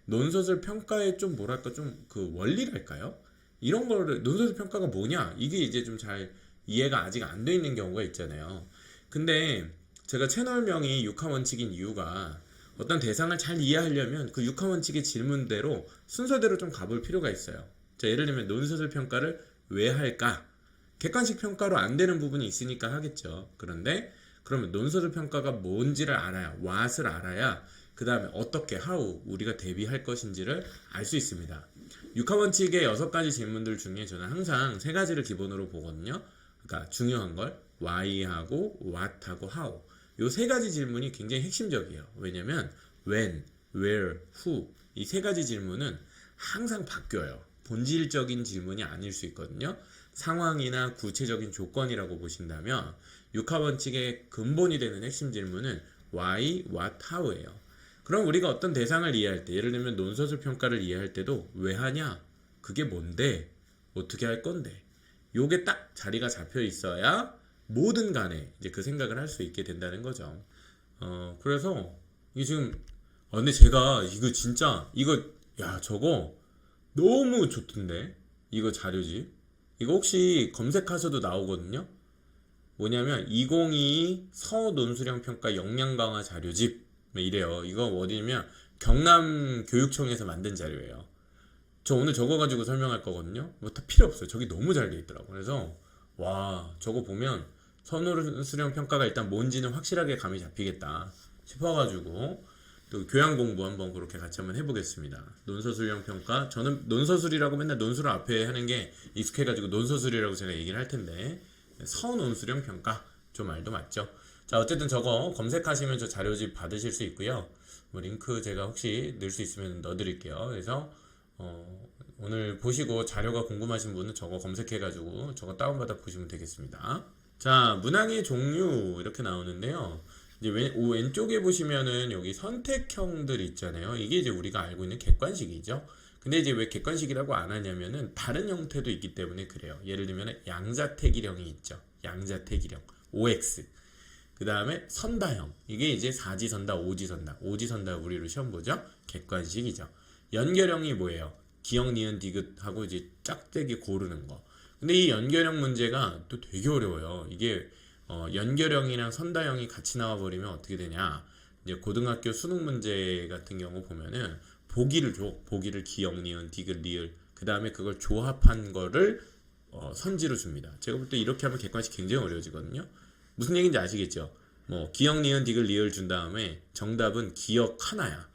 논서술 평가의 좀 뭐랄까 좀 그 원리랄까요? 이런 거를 논서술 평가가 뭐냐? 이게 이제 좀 잘 이해가 아직 안 돼 있는 경우가 있잖아요. 근데 제가 채널명이 육하원칙인 이유가 어떤 대상을 잘 이해하려면 그 육하원칙의 질문대로 순서대로 좀 가볼 필요가 있어요. 자, 예를 들면 논서술 평가를 왜 할까? 객관식 평가로 안 되는 부분이 있으니까 하겠죠. 그런데 그러면 논서술 평가가 뭔지를 알아야, what을 알아야 그 다음에 어떻게, how 우리가 대비할 것인지를 알 수 있습니다. 육하원칙의 6가지 질문들 중에 저는 항상 3가지를 기본으로 보거든요. 그러니까 중요한 걸 why하고 what하고 how 요 3가지 질문이 굉장히 핵심적이에요. 왜냐면 when, where, who 이 3가지 질문은 항상 바뀌어요. 본질적인 질문이 아닐 수 있거든요. 상황이나 구체적인 조건이라고 보신다면 육하원칙의 근본이 되는 핵심 질문은 why, what, how예요. 그럼 우리가 어떤 대상을 이해할 때, 예를 들면 논서술 평가를 이해할 때도 왜 하냐? 그게 뭔데? 어떻게 할 건데? 요게 딱 자리가 잡혀 있어야 뭐든 간에 이제 그 생각을 할 수 있게 된다는 거죠. 그래서 이게 지금 근데 제가 이거 진짜 이거 야 저거 너무 좋던데 이거 자료집 이거 혹시 검색하셔도 나오거든요. 뭐냐면 2022 서논수령 평가 역량 강화 자료집 이래요. 이거 어디냐면 경남교육청에서 만든 자료예요. 저 오늘 저거 가지고 설명할 거거든요. 뭐 다 필요 없어요. 저기 너무 잘 돼 있더라고. 그래서 와 저거 보면 서논수령 평가가 일단 뭔지는 확실하게 감이 잡히겠다 싶어가지고 또 교양 공부 한번 그렇게 같이 한번 해보겠습니다. 논서술형 평가 저는 논서술이라고 맨날 논술을 앞에 하는 게 익숙해가지고 논서술이라고 제가 얘기를 할 텐데 서논수령 평가 좀 말도 맞죠. 자 어쨌든 저거 검색하시면 저 자료집 받으실 수 있고요. 뭐 링크 제가 혹시 넣을 수 있으면 넣어드릴게요. 그래서 오늘 보시고 자료가 궁금하신 분은 저거 검색해가지고 저거 다운받아 보시면 되겠습니다. 자 문항의 종류 이렇게 나오는데요. 이제 왼쪽에 보시면은 여기 선택형들 있잖아요. 이게 이제 우리가 알고 있는 객관식이죠. 근데 이제 왜 객관식이라고 안 하냐면은 다른 형태도 있기 때문에 그래요. 예를 들면 양자택일형이 있죠. 양자택일형 OX. 그 다음에 선다형. 이게 이제 사지선다, 오지선다. 오지선다 우리로 시험 보죠. 객관식이죠. 연결형이 뭐예요? 기역, 니은, 디귿하고 이제 짝대기 고르는 거. 근데 이 연결형 문제가 또 되게 어려워요. 이게 연결형이랑 선다형이 같이 나와버리면 어떻게 되냐? 이제 고등학교 수능 문제 같은 경우 보면은 보기를 줘. 보기를 기역, 니은, 디귿, 리을. 그 다음에 그걸 조합한 거를 선지로 줍니다. 제가 볼 때 이렇게 하면 객관식 굉장히 어려워지거든요. 무슨 얘기인지 아시겠죠? 뭐 기역, 니은, 디귿, 리을 준 다음에 정답은 기역 하나야.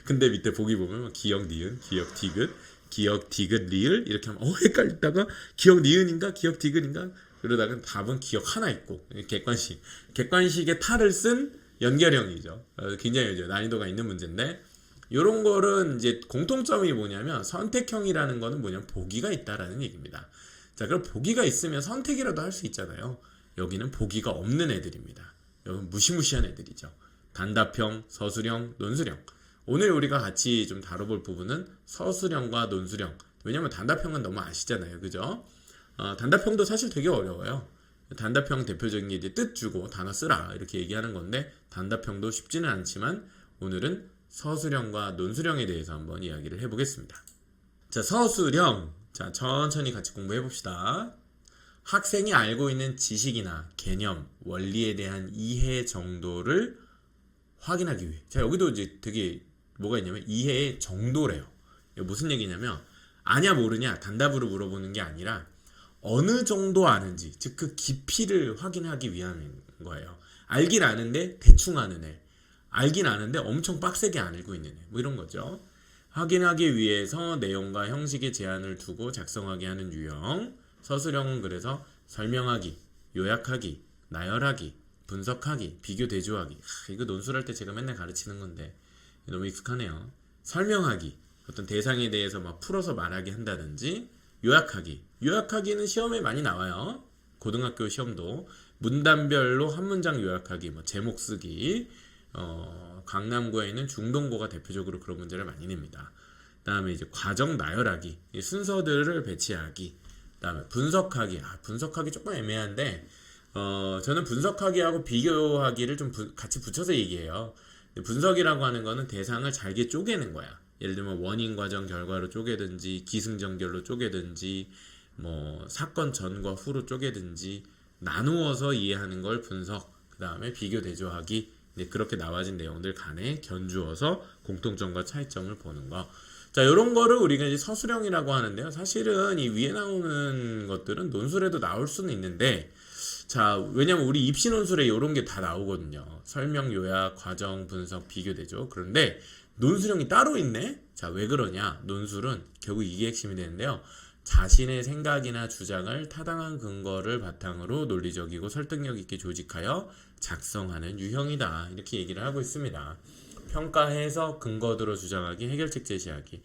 근데 밑에 보기 보면 기역, 니은, 기역, 디귿, 기역, 디귿, 리을 이렇게 하면 헷갈리다가 기역, 니은인가 기역, 디귿인가 그러다가 답은 기억 하나 있고 객관식의 탈을 쓴 연결형이죠. 굉장히 난이도가 있는 문제인데 이런 거는 이제 공통점이 뭐냐면 선택형이라는 거는 뭐냐면 보기가 있다라는 얘기입니다. 자 그럼 보기가 있으면 선택이라도 할 수 있잖아요. 여기는 보기가 없는 애들입니다. 여기는 무시무시한 애들이죠. 단답형, 서술형, 논술형. 오늘 우리가 같이 좀 다뤄볼 부분은 서술형과 논술형. 왜냐면 단답형은 너무 아시잖아요. 그죠? 단답형도 사실 되게 어려워요. 단답형 대표적인 게 이제 뜻 주고 단어 쓰라 이렇게 얘기하는 건데 단답형도 쉽지는 않지만 오늘은 서술형과 논술형에 대해서 한번 이야기를 해보겠습니다. 자, 서술형. 자, 천천히 같이 공부해 봅시다. 학생이 알고 있는 지식이나 개념, 원리에 대한 이해 정도를 확인하기 위해. 자, 여기도 이제 되게 뭐가 있냐면 이해의 정도래요. 무슨 얘기냐면 아냐 모르냐 단답으로 물어보는 게 아니라 어느 정도 아는지, 즉 그 깊이를 확인하기 위한 거예요. 알긴 아는데 대충 아는 애, 알긴 아는데 엄청 빡세게 안 알고 있는 애, 뭐 이런 거죠. 확인하기 위해서 내용과 형식의 제한을 두고 작성하게 하는 유형. 서술형은 그래서 설명하기, 요약하기, 나열하기, 분석하기, 비교 대조하기. 이거 논술할 때 제가 맨날 가르치는 건데 너무 익숙하네요. 설명하기, 어떤 대상에 대해서 막 풀어서 말하기 한다든지. 요약하기. 요약하기는 시험에 많이 나와요. 고등학교 시험도 문단별로 한 문장 요약하기, 뭐 제목 쓰기. 강남고에는 중동고가 대표적으로 그런 문제를 많이 냅니다. 그다음에 이제 과정 나열하기, 순서들을 배치하기. 그다음에 분석하기. 분석하기 조금 애매한데 저는 분석하기하고 비교하기를 좀 같이 붙여서 얘기해요. 분석이라고 하는 거는 대상을 잘게 쪼개는 거야. 예를 들면 원인, 과정, 결과로 쪼개든지 기승전결로 쪼개든지 뭐 사건 전과 후로 쪼개든지 나누어서 이해하는 걸 분석, 그 다음에 비교 대조하기, 그렇게 나와진 내용들 간에 견주어서 공통점과 차이점을 보는 거. 자, 이런 거를 우리가 이제 서술형이라고 하는데요. 사실은 이 위에 나오는 것들은 논술에도 나올 수는 있는데, 자, 왜냐면 우리 입시 논술에 이런 게 다 나오거든요. 설명, 요약, 과정, 분석, 비교 대조. 그런데 논술형이 따로 있네? 자, 왜 그러냐? 논술은 결국 이게 핵심이 되는데요. 자신의 생각이나 주장을 타당한 근거를 바탕으로 논리적이고 설득력 있게 조직하여 작성하는 유형이다. 이렇게 얘기를 하고 있습니다. 평가해서 근거 들어 주장하기, 해결책 제시하기.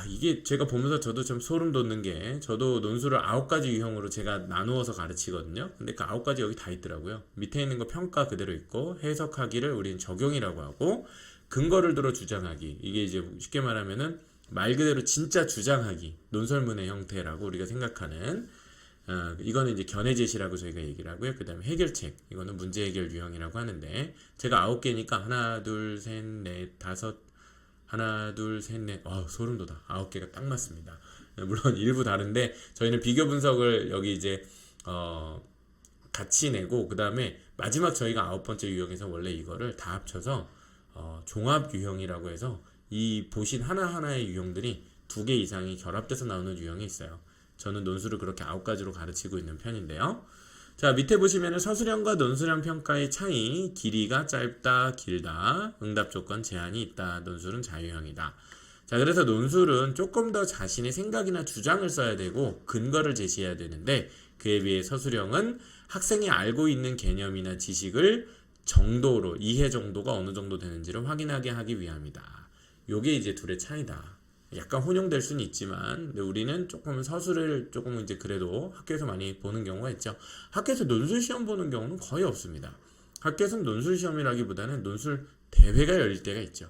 이게 제가 보면서 저도 좀 소름 돋는 게, 저도 논술을 9가지 유형으로 제가 나누어서 가르치거든요. 근데 그 9가지 여기 다 있더라고요. 밑에 있는 거 평가 그대로 있고, 해석하기를 우리는 적용이라고 하고, 근거를 들어 주장하기. 이게 이제 쉽게 말하면은 말 그대로 진짜 주장하기, 논설문의 형태라고 우리가 생각하는, 이거는 이제 견해 제시라고 저희가 얘기를 하고요. 그 다음에 해결책, 이거는 문제 해결 유형이라고 하는데, 제가 9개니까 하나, 둘, 셋, 넷, 다섯, 하나, 둘, 셋, 넷, 소름 돋아. 9개가 딱 맞습니다. 물론 일부 다른데, 저희는 비교 분석을 여기 이제 같이 내고, 그 다음에 마지막 저희가 9번째 유형에서 원래 이거를 다 합쳐서 종합 유형이라고 해서, 이 보신 하나하나의 유형들이 2개 이상이 결합돼서 나오는 유형이 있어요. 저는 논술을 그렇게 9가지로 가르치고 있는 편인데요. 자, 밑에 보시면은 서술형과 논술형 평가의 차이, 길이가 짧다, 길다, 응답 조건 제한이 있다, 논술은 자유형이다. 자, 그래서 논술은 조금 더 자신의 생각이나 주장을 써야 되고 근거를 제시해야 되는데, 그에 비해 서술형은 학생이 알고 있는 개념이나 지식을 정도로, 이해 정도가 어느 정도 되는지를 확인하게 하기 위함이다. 요게 이제 둘의 차이다. 약간 혼용될 수는 있지만, 근데 우리는 조금 서술을 조금 이제 그래도 학교에서 많이 보는 경우가 있죠. 학교에서 논술 시험 보는 경우는 거의 없습니다. 학교에서는 논술 시험이라기보다는 논술 대회가 열릴 때가 있죠.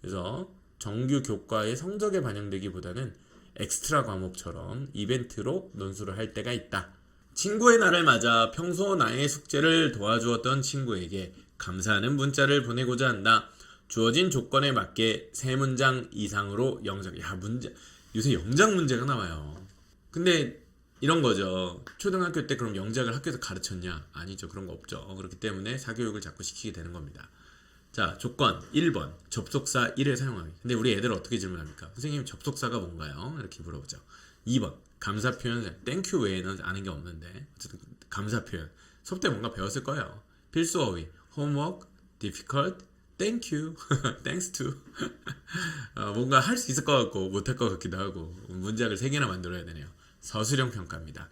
그래서 정규 교과의 성적에 반영되기보다는 엑스트라 과목처럼 이벤트로 논술을 할 때가 있다. 친구의 날을 맞아 평소 나의 숙제를 도와주었던 친구에게 감사하는 문자를 보내고자 한다. 주어진 조건에 맞게 3문장 이상으로 영작. 요새 영작 문제가 나와요. 근데 이런 거죠. 초등학교 때 그럼 영작을 학교에서 가르쳤냐? 아니죠. 그런 거 없죠. 그렇기 때문에 사교육을 자꾸 시키게 되는 겁니다. 자, 조건 1번 접속사 1을 사용하기. 근데 우리 애들 어떻게 질문합니까? 선생님, 접속사가 뭔가요? 이렇게 물어보죠. 2번 감사 표현. 땡큐 외에는 아는 게 없는데 어쨌든 감사 표현. 수업 때 뭔가 배웠을 거예요. 필수 어휘, homework, difficult, thank you, thanks to. 뭔가 할 수 있을 것 같고 못할 것 같기도 하고, 문장을 3개나 만들어야 되네요. 서술형 평가입니다.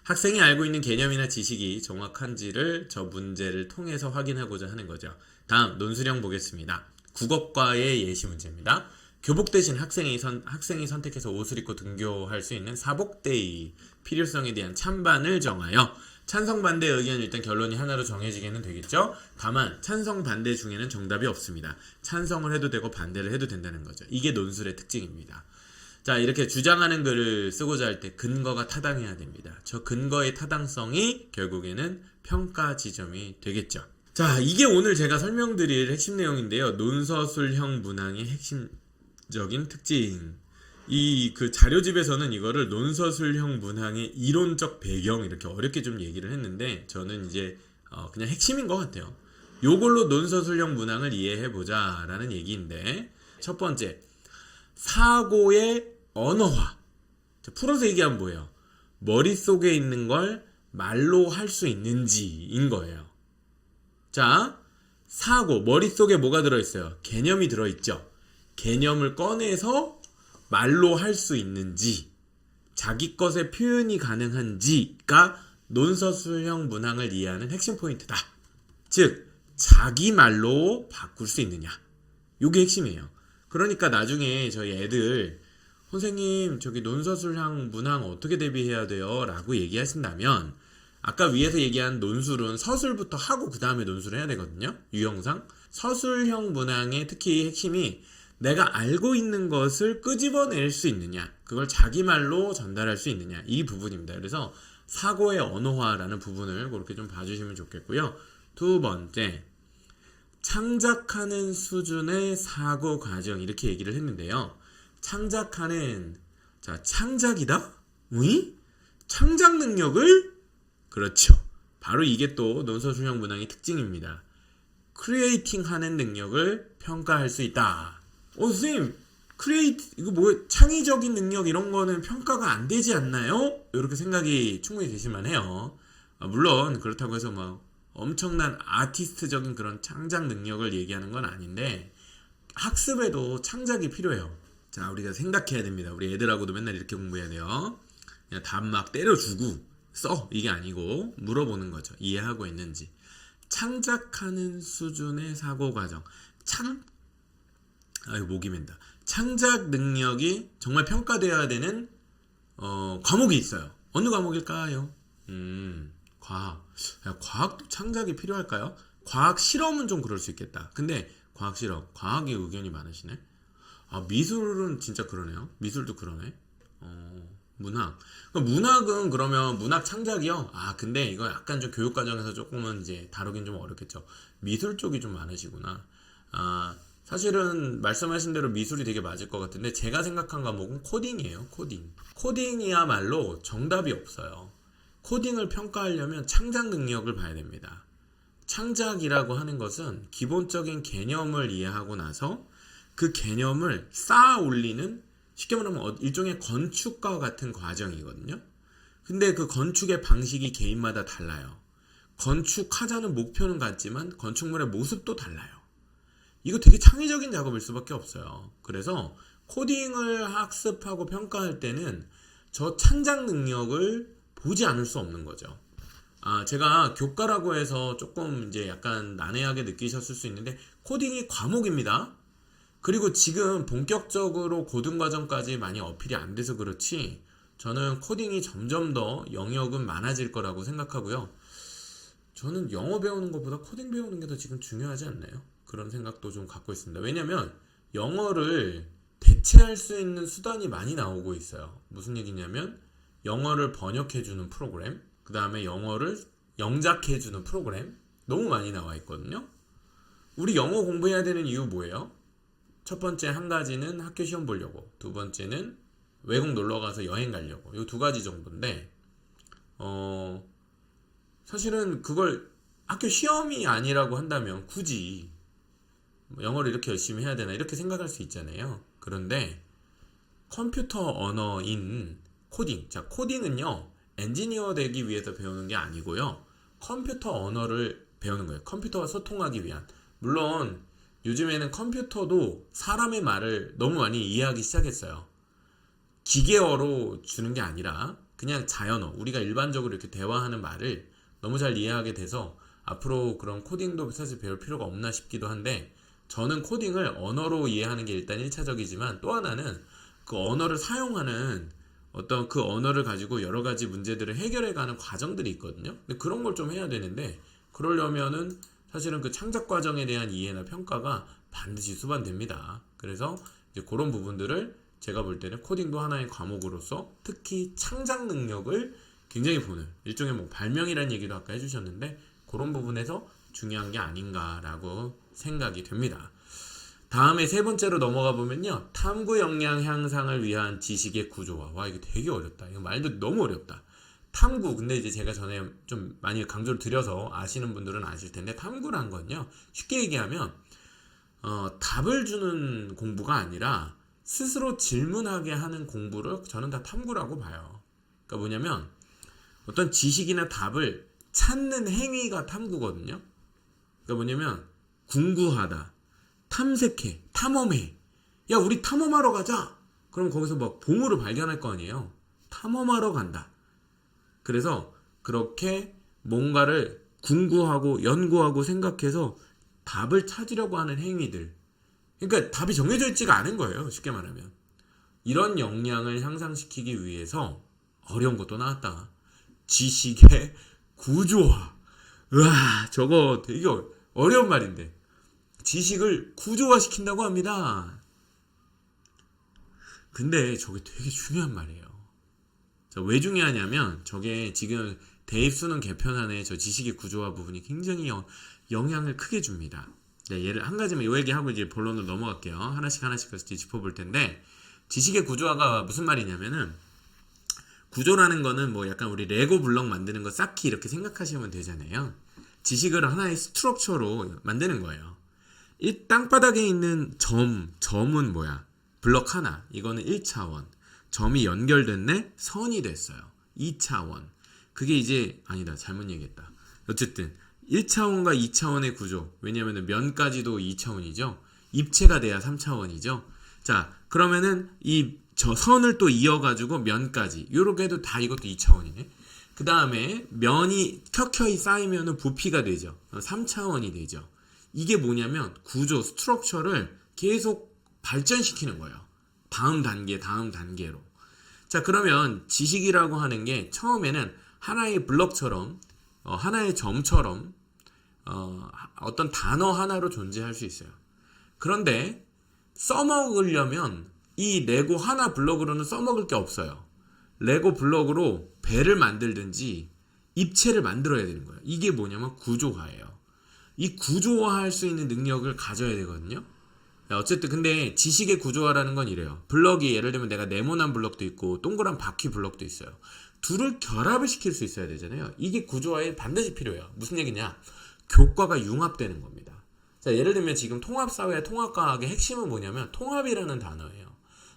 학생이 알고 있는 개념이나 지식이 정확한지를 저 문제를 통해서 확인하고자 하는 거죠. 다음 논술형 보겠습니다. 국어과의 예시 문제입니다. 교복 대신 학생이 선택해서 옷을 입고 등교할 수 있는 사복데이 필요성에 대한 찬반을 정하여, 찬성 반대 의견, 일단 결론이 하나로 정해지게는 되겠죠. 다만 찬성 반대 중에는 정답이 없습니다. 찬성을 해도 되고 반대를 해도 된다는 거죠. 이게 논술의 특징입니다. 자, 이렇게 주장하는 글을 쓰고자 할 때 근거가 타당해야 됩니다. 저 근거의 타당성이 결국에는 평가 지점이 되겠죠. 자, 이게 오늘 제가 설명드릴 핵심 내용인데요. 논서술형 문항의 핵심적인 특징. 그 자료집에서는 이거를 논서술형 문항의 이론적 배경, 이렇게 어렵게 좀 얘기를 했는데, 저는 이제 그냥 핵심인 것 같아요. 요걸로 논서술형 문항을 이해해보자 라는 얘기인데, 첫 번째, 사고의 언어화. 풀어서 얘기하면 뭐예요? 머릿속에 있는 걸 말로 할 수 있는지인 거예요. 자, 사고, 머릿속에 뭐가 들어있어요? 개념이 들어있죠. 개념을 꺼내서 말로 할 수 있는지, 자기 것의 표현이 가능한지가 논서술형 문항을 이해하는 핵심 포인트다. 즉, 자기 말로 바꿀 수 있느냐. 이게 핵심이에요. 그러니까 나중에 저희 애들, 선생님, 저기 논서술형 문항 어떻게 대비해야 돼요? 라고 얘기하신다면, 아까 위에서 얘기한 논술은 서술부터 하고 그 다음에 논술을 해야 되거든요. 유형상. 서술형 문항의 특히 핵심이 내가 알고 있는 것을 끄집어낼 수 있느냐, 그걸 자기 말로 전달할 수 있느냐, 이 부분입니다. 그래서 사고의 언어화라는 부분을 그렇게 좀 봐주시면 좋겠고요. 두 번째, 창작하는 수준의 사고 과정 이렇게 얘기를 했는데요. 창작하는 자 창작이다? 위? 창작 능력을 그렇죠. 바로 이게 또 논서술형 문항의 특징입니다. 크리에이팅 하는 능력을 평가할 수 있다. 선생님 이거 뭐 창의적인 능력 이런 거는 평가가 안 되지 않나요? 이렇게 생각이 충분히 되실만 해요. 물론 그렇다고 해서 막 엄청난 아티스트적인 그런 창작 능력을 얘기하는 건 아닌데 학습에도 창작이 필요해요. 자, 우리가 생각해야 됩니다. 우리 애들하고도 맨날 이렇게 공부해야 돼요. 그냥 답 막 때려주고 써 이게 아니고 물어보는 거죠. 이해하고 있는지. 창작하는 수준의 사고 과정. 목이 맨다. 창작 능력이 정말 평가되어야 되는 과목이 있어요. 어느 과목일까요? 과학. 과학도 창작이 필요할까요? 과학 실험은 좀 그럴 수 있겠다. 근데 과학 실험, 과학에 의견이 많으시네. 미술은 진짜 그러네요. 미술도 그러네. 문학. 문학은 그러면 문학 창작이요? 근데 이거 약간 좀 교육과정에서 조금은 이제 다루긴 좀 어렵겠죠. 미술 쪽이 좀 많으시구나. 사실은 말씀하신 대로 미술이 되게 맞을 것 같은데 제가 생각한 과목은 코딩이에요. 코딩이야말로 정답이 없어요. 코딩을 평가하려면 창작 능력을 봐야 됩니다. 창작이라고 하는 것은 기본적인 개념을 이해하고 나서 그 개념을 쌓아 올리는 쉽게 말하면 일종의 건축과 같은 과정이거든요. 근데 그 건축의 방식이 개인마다 달라요. 건축하자는 목표는 같지만 건축물의 모습도 달라요. 이거 되게 창의적인 작업일 수밖에 없어요. 그래서 코딩을 학습하고 평가할 때는 저 창작 능력을 보지 않을 수 없는 거죠. 제가 교과라고 해서 조금 이제 약간 난해하게 느끼셨을 수 있는데 코딩이 과목입니다. 그리고 지금 본격적으로 고등과정까지 많이 어필이 안 돼서 그렇지 저는 코딩이 점점 더 영역은 많아질 거라고 생각하고요. 저는 영어 배우는 것보다 코딩 배우는 게 더 지금 중요하지 않나요? 그런 생각도 좀 갖고 있습니다. 왜냐면 영어를 대체할 수 있는 수단이 많이 나오고 있어요. 무슨 얘기냐면 영어를 번역해주는 프로그램, 그 다음에 영어를 영작해주는 프로그램 너무 많이 나와 있거든요. 우리 영어 공부해야 되는 이유 뭐예요? 첫 번째 한 가지는 학교 시험 보려고, 두 번째는 외국 놀러 가서 여행 가려고. 이 두 가지 정도인데 사실은 그걸 학교 시험이 아니라고 한다면 굳이 영어를 이렇게 열심히 해야 되나 이렇게 생각할 수 있잖아요. 그런데 컴퓨터 언어인 코딩. 자, 코딩은요 엔지니어 되기 위해서 배우는 게 아니고요. 컴퓨터 언어를 배우는 거예요. 컴퓨터와 소통하기 위한. 물론 요즘에는 컴퓨터도 사람의 말을 너무 많이 이해하기 시작했어요. 기계어로 주는 게 아니라 그냥 자연어, 우리가 일반적으로 이렇게 대화하는 말을 너무 잘 이해하게 돼서 앞으로 그런 코딩도 사실 배울 필요가 없나 싶기도 한데 저는 코딩을 언어로 이해하는 게 일단 1차적이지만 또 하나는 그 언어를 사용하는 어떤 그 언어를 가지고 여러 가지 문제들을 해결해가는 과정들이 있거든요. 근데 그런 걸 좀 해야 되는데 그러려면은 사실은 그 창작 과정에 대한 이해나 평가가 반드시 수반됩니다. 그래서 이제 그런 부분들을 제가 볼 때는 코딩도 하나의 과목으로서 특히 창작 능력을 굉장히 보는 일종의 뭐 발명이라는 얘기도 아까 해주셨는데 그런 부분에서 중요한 게 아닌가라고 생각이 됩니다. 다음에 세 번째로 넘어가 보면요. 탐구 역량 향상을 위한 지식의 구조화. 와, 이거 되게 어렵다. 이거 말도 너무 어렵다. 탐구. 근데 이제 제가 전에 좀 많이 강조를 드려서 아시는 분들은 아실 텐데 탐구란 건요. 쉽게 얘기하면 답을 주는 공부가 아니라 스스로 질문하게 하는 공부를 저는 다 탐구라고 봐요. 그러니까 뭐냐면 어떤 지식이나 답을 찾는 행위가 탐구거든요. 그러니까 뭐냐면 궁구하다, 탐색해, 탐험해. 야, 우리 탐험하러 가자. 그럼 거기서 막 보물을 발견할 거 아니에요. 탐험하러 간다. 그래서 그렇게 뭔가를 궁구하고 연구하고 생각해서 답을 찾으려고 하는 행위들. 그러니까 답이 정해져 있지가 않은 거예요. 쉽게 말하면. 이런 역량을 향상시키기 위해서 어려운 것도 나왔다. 지식의 구조화. 으아, 저거 되게 어려운 말인데. 지식을 구조화시킨다고 합니다. 근데 저게 되게 중요한 말이에요. 자, 왜 중요하냐면 저게 지금 대입수능 개편안에 저 지식의 구조화 부분이 굉장히 영향을 크게 줍니다. 네, 예를 한 가지만 요 얘기하고 이제 본론으로 넘어갈게요. 하나씩 같이 짚어볼 텐데, 지식의 구조화가 무슨 말이냐면은, 구조라는 거는 뭐 약간 우리 레고 블럭 만드는 거 쌓기 이렇게 생각하시면 되잖아요. 지식을 하나의 스트럭처로 만드는 거예요. 이 땅바닥에 있는 점은 뭐야? 블럭 하나. 이거는 1차원. 점이 연결됐네? 선이 됐어요. 2차원. 그게 이제 아니다. 잘못 얘기했다. 어쨌든 1차원과 2차원의 구조. 왜냐면은 면까지도 2차원이죠. 입체가 돼야 3차원이죠. 자, 그러면은 저 선을 또 이어가지고 면까지 요렇게 해도 다 이것도 2차원이네. 그 다음에 면이 켜켜이 쌓이면 부피가 되죠. 3차원이 되죠. 이게 뭐냐면 구조, 스트럭처를 계속 발전시키는 거예요. 다음 단계로. 자, 그러면 지식이라고 하는 게 처음에는 하나의 블럭처럼 하나의 점처럼 어떤 단어 하나로 존재할 수 있어요. 그런데 써먹으려면 이 레고 하나 블럭으로는 써먹을 게 없어요. 레고 블럭으로 배를 만들든지 입체를 만들어야 되는 거예요. 이게 뭐냐면 구조화예요. 이 구조화할 수 있는 능력을 가져야 되거든요. 어쨌든 근데 지식의 구조화라는 건 이래요. 블럭이 예를 들면 내가 네모난 블럭도 있고 동그란 바퀴 블럭도 있어요. 둘을 결합을 시킬 수 있어야 되잖아요. 이게 구조화에 반드시 필요해요. 무슨 얘기냐? 교과가 융합되는 겁니다. 자, 예를 들면 지금 통합사회, 통합과학의 핵심은 뭐냐면 통합이라는 단어예요.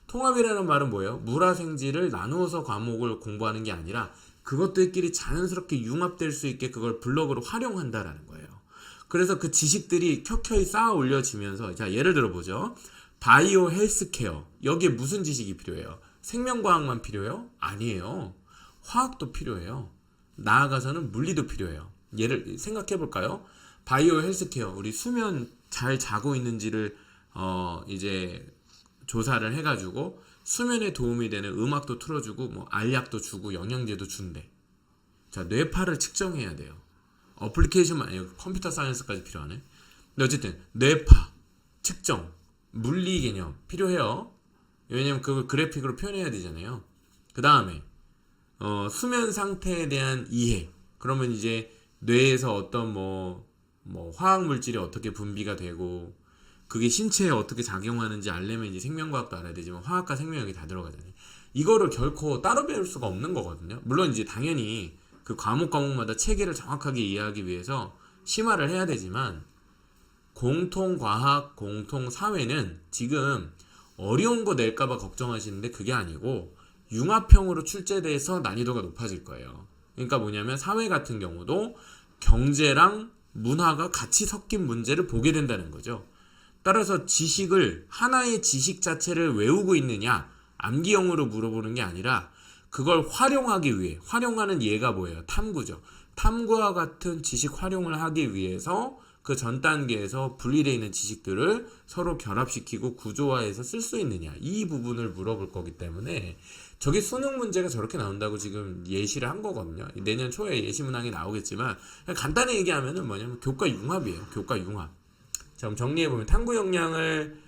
통합이라는 말은 뭐예요? 물화생지를 나누어서 과목을 공부하는 게 아니라 그것들끼리 자연스럽게 융합될 수 있게 그걸 블럭으로 활용한다라는 거예요. 그래서 그 지식들이 켜켜이 쌓아 올려지면서, 자, 예를 들어 보죠. 바이오 헬스케어. 여기에 무슨 지식이 필요해요? 생명과학만 필요해요? 아니에요. 화학도 필요해요. 나아가서는 물리도 필요해요. 예를 생각해 볼까요? 바이오 헬스케어. 우리 수면 잘 자고 있는지를 이제 조사를 해가지고 수면에 도움이 되는 음악도 틀어주고 뭐 알약도 주고 영양제도 준대. 자, 뇌파를 측정해야 돼요. 어플리케이션만 아니고 컴퓨터 사이언스까지 필요하네. 근데 어쨌든 뇌파 측정 물리 개념 필요해요. 왜냐면 그걸 그래픽으로 표현해야 되잖아요. 그 다음에 수면 상태에 대한 이해. 그러면 이제 뇌에서 어떤 뭐 화학 물질이 어떻게 분비가 되고 그게 신체에 어떻게 작용하는지 알려면 이제 생명과학도 알아야 되지만 화학과 생명학이 다 들어가잖아요. 이거를 결코 따로 배울 수가 없는 거거든요. 물론 이제 당연히 그 과목마다 체계를 정확하게 이해하기 위해서 심화를 해야 되지만 공통과학, 공통사회는 지금 어려운 거 낼까봐 걱정하시는데 그게 아니고 융합형으로 출제돼서 난이도가 높아질 거예요. 그러니까 뭐냐면 사회 같은 경우도 경제랑 문화가 같이 섞인 문제를 보게 된다는 거죠. 따라서 지식을 하나의 지식 자체를 외우고 있느냐 암기형으로 물어보는 게 아니라 그걸 활용하기 위해 활용하는 예가 뭐예요? 탐구죠. 탐구와 같은 지식 활용을 하기 위해서 그 전 단계에서 분리되어 있는 지식들을 서로 결합시키고 구조화해서 쓸 수 있느냐 이 부분을 물어볼 거기 때문에 저게 수능 문제가 저렇게 나온다고 지금 예시를 한 거거든요. 내년 초에 예시 문항이 나오겠지만 간단히 얘기하면은 뭐냐면 교과 융합이에요. 교과 융합. 자, 그럼 정리해보면 탐구 역량을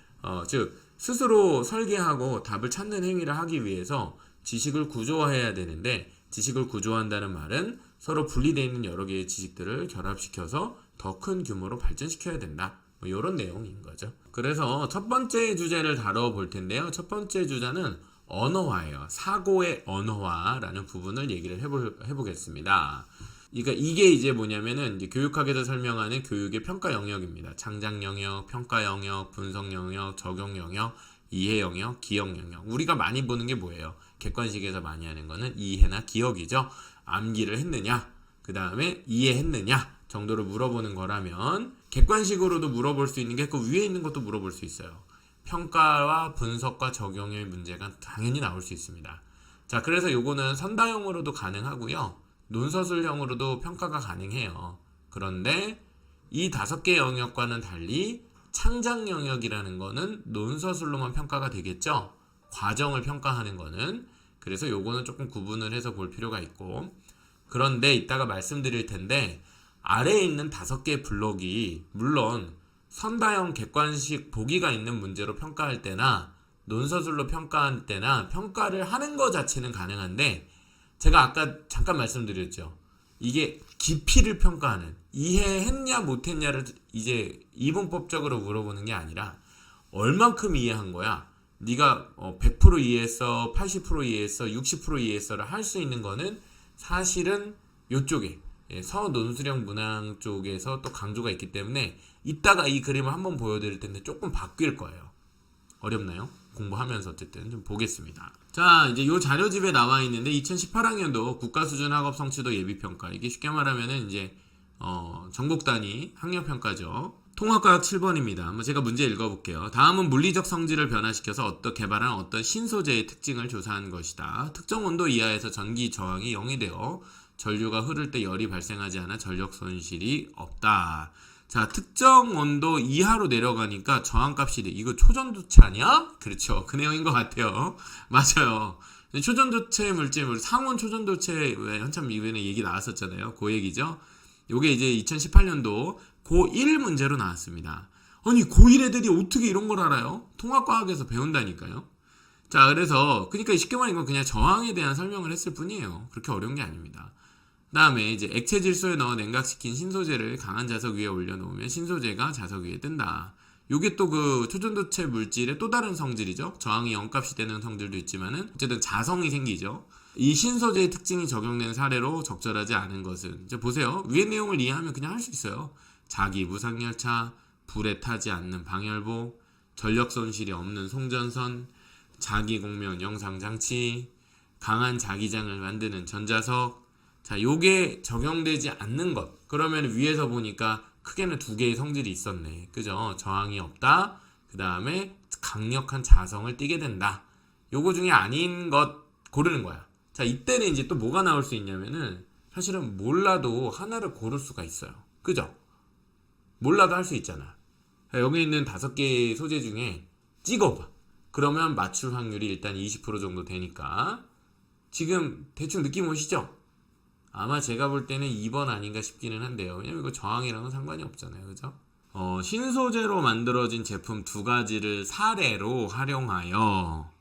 즉 스스로 설계하고 답을 찾는 행위를 하기 위해서 지식을 구조화해야 되는데 지식을 구조화한다는 말은 서로 분리되어 있는 여러 개의 지식들을 결합시켜서 더 큰 규모로 발전시켜야 된다. 뭐 이런 내용인 거죠. 그래서 첫 번째 주제를 다뤄볼 텐데요. 첫 번째 주제는 언어화예요. 사고의 언어화라는 부분을 얘기를 해보겠습니다. 그러니까 이게 이제 뭐냐면은 이제 교육학에서 설명하는 교육의 평가 영역입니다. 창작 영역, 평가 영역, 분석 영역, 적용 영역, 이해 영역, 기억 영역. 우리가 많이 보는 게 뭐예요? 객관식에서 많이 하는 거는 이해나 기억이죠. 암기를 했느냐, 그 다음에 이해했느냐 정도로 물어보는 거라면 객관식으로도 물어볼 수 있는 게 그 위에 있는 것도 물어볼 수 있어요. 평가와 분석과 적용의 문제가 당연히 나올 수 있습니다. 자, 그래서 요거는 선다형으로도 가능하고요. 논서술형으로도 평가가 가능해요. 그런데 이 5개 영역과는 달리 창작 영역이라는 거는 논서술로만 평가가 되겠죠. 과정을 평가하는 거는. 그래서 요거는 조금 구분을 해서 볼 필요가 있고, 그런데 이따가 말씀드릴 텐데 아래에 있는 5개 블록이 물론 선다형 객관식 보기가 있는 문제로 평가할 때나 논서술로 평가할 때나 평가를 하는 것 자체는 가능한데 제가 아까 잠깐 말씀드렸죠. 이게 깊이를 평가하는, 이해했냐 못했냐를 이제 이분법적으로 물어보는 게 아니라 얼만큼 이해한 거야. 네가 100% 이해했어, 80% 이해했어, 60% 이해했어를 할 수 있는 거는 사실은 요쪽에 서논술형 문항 쪽에서 또 강조가 있기 때문에 이따가 이 그림을 한번 보여드릴 텐데 조금 바뀔 거예요. 어렵나요? 공부하면서 어쨌든 좀 보겠습니다. 자, 이제 요 자료집에 나와 있는데 2018학년도 국가수준 학업 성취도 예비평가, 이게 쉽게 말하면은 이제 전국 단위 학력평가죠. 통합과학 7번입니다. 한번 제가 문제 읽어볼게요. 다음은 물리적 성질을 변화시켜서 개발한 어떤 신소재의 특징을 조사한 것이다. 특정 온도 이하에서 전기 저항이 0이 되어 전류가 흐를 때 열이 발생하지 않아 전력 손실이 없다. 자, 특정 온도 이하로 내려가니까 저항값이 돼. 이거 초전도체 아니야? 그렇죠. 그 내용인 것 같아요. 맞아요. 초전도체 물질, 상온 초전도체 왜 한참 이번에 얘기 나왔었잖아요. 그 얘기죠. 요게 이제 2018년도 고1 문제로 나왔습니다. 아니, 고1 애들이 어떻게 이런 걸 알아요? 통합과학에서 배운다니까요. 자, 그래서 그러니까 쉽게 말하면 이건 그냥 저항에 대한 설명을 했을 뿐이에요. 그렇게 어려운 게 아닙니다. 다음에 이제 액체 질소에 넣어 냉각시킨 신소재를 강한 자석 위에 올려놓으면 신소재가 자석 위에 뜬다. 요게 또 그 초전도체 물질의 또 다른 성질이죠. 저항이 0값이 되는 성질도 있지만은 어쨌든 자성이 생기죠. 이 신소재의 특징이 적용된 사례로 적절하지 않은 것은, 이제 보세요. 위의 내용을 이해하면 그냥 할 수 있어요. 자기 무상열차, 불에 타지 않는 방열복, 전력 손실이 없는 송전선, 자기 공면 영상장치, 강한 자기장을 만드는 전자석. 자, 요게 적용되지 않는 것. 그러면 위에서 보니까 크게는 두 개의 성질이 있었네. 그죠? 저항이 없다. 그 다음에 강력한 자성을 띠게 된다. 요거 중에 아닌 것 고르는 거야. 자, 이때는 이제 또 뭐가 나올 수 있냐면은 사실은 몰라도 하나를 고를 수가 있어요. 그죠? 몰라도 할 수 있잖아. 자, 여기 있는 5개의 소재 중에 찍어봐. 그러면 맞출 확률이 일단 20% 정도 되니까 지금 대충 느낌 오시죠? 아마 제가 볼 때는 2번 아닌가 싶기는 한데요. 왜냐면 이거 저항이랑은 상관이 없잖아요. 그죠? 신소재로 만들어진 제품 2가지를 사례로 활용하여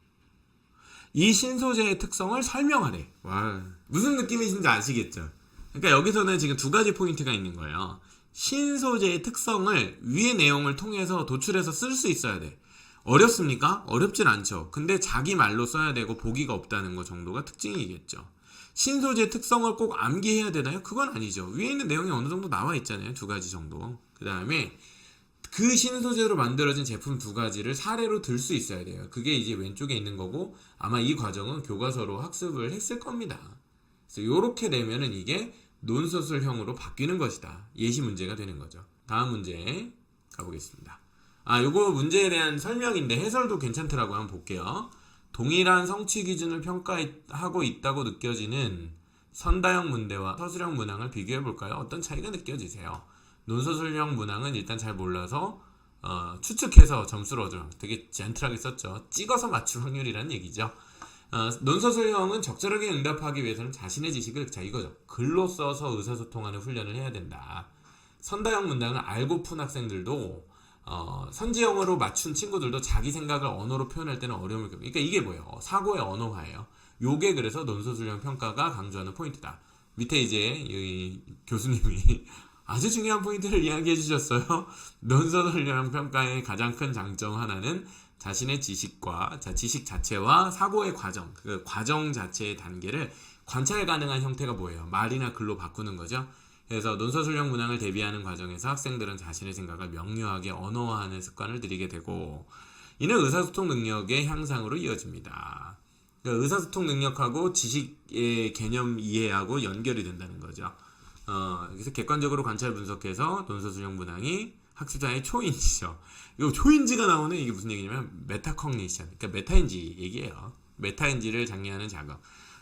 이 신소재의 특성을 설명하래. 와, 무슨 느낌이신지 아시겠죠? 그러니까 여기서는 지금 2가지 포인트가 있는 거예요. 신소재의 특성을 위의 내용을 통해서 도출해서 쓸 수 있어야 돼. 어렵습니까? 어렵진 않죠. 근데 자기 말로 써야 되고 보기가 없다는 거 정도가 특징이겠죠. 신소재 특성을 꼭 암기해야 되나요? 그건 아니죠. 위에 있는 내용이 어느 정도 나와 있잖아요. 2가지 정도. 그 다음에 그 신소재로 만들어진 제품 2가지를 사례로 들 수 있어야 돼요. 그게 이제 왼쪽에 있는 거고 아마 이 과정은 교과서로 학습을 했을 겁니다. 그래서 이렇게 되면은 이게 논소술형으로 바뀌는 것이다. 예시 문제가 되는 거죠. 다음 문제 가보겠습니다. 요거 문제에 대한 설명인데 해설도 괜찮더라고요. 한번 볼게요. 동일한 성취 기준을 평가하고 있다고 느껴지는 선다형 문대와 서술형 문항을 비교해 볼까요? 어떤 차이가 느껴지세요? 논서술형 문항은 일단 잘 몰라서 추측해서 점수를 얻으면 되게 젠틀하게 썼죠. 찍어서 맞출 확률이라는 얘기죠. 논서술형은 적절하게 응답하기 위해서는 자신의 지식을, 자 이거죠, 글로 써서 의사소통하는 훈련을 해야 된다. 선다형 문항을 알고 푼 학생들도 선지형으로 맞춘 친구들도 자기 생각을 언어로 표현할 때는 어려움을 겪고, 그러니까 이게 뭐예요? 사고의 언어화예요. 요게 그래서 논소술형 평가가 강조하는 포인트다. 밑에 이제 여기 교수님이 아주 중요한 포인트를 이야기해 주셨어요. 논소술형 평가의 가장 큰 장점 하나는 자신의 지식과 지식 자체와 사고의 과정, 그 과정 자체의 단계를 관찰 가능한 형태가 뭐예요? 말이나 글로 바꾸는 거죠. 그래서 논서술형 문항을 대비하는 과정에서 학생들은 자신의 생각을 명료하게 언어화하는 습관을 들이게 되고, 이는 의사소통 능력의 향상으로 이어집니다. 그러니까 의사소통 능력하고 지식의 개념 이해하고 연결이 된다는 거죠. 그래서 객관적으로 관찰 분석해서 논서술형 문항이 학습자의 초인지죠. 이거 초인지가 나오는, 이게 무슨 얘기냐면 메타커그니션, 그러니까 메타인지 얘기예요. 메타인지를 장려하는 작업.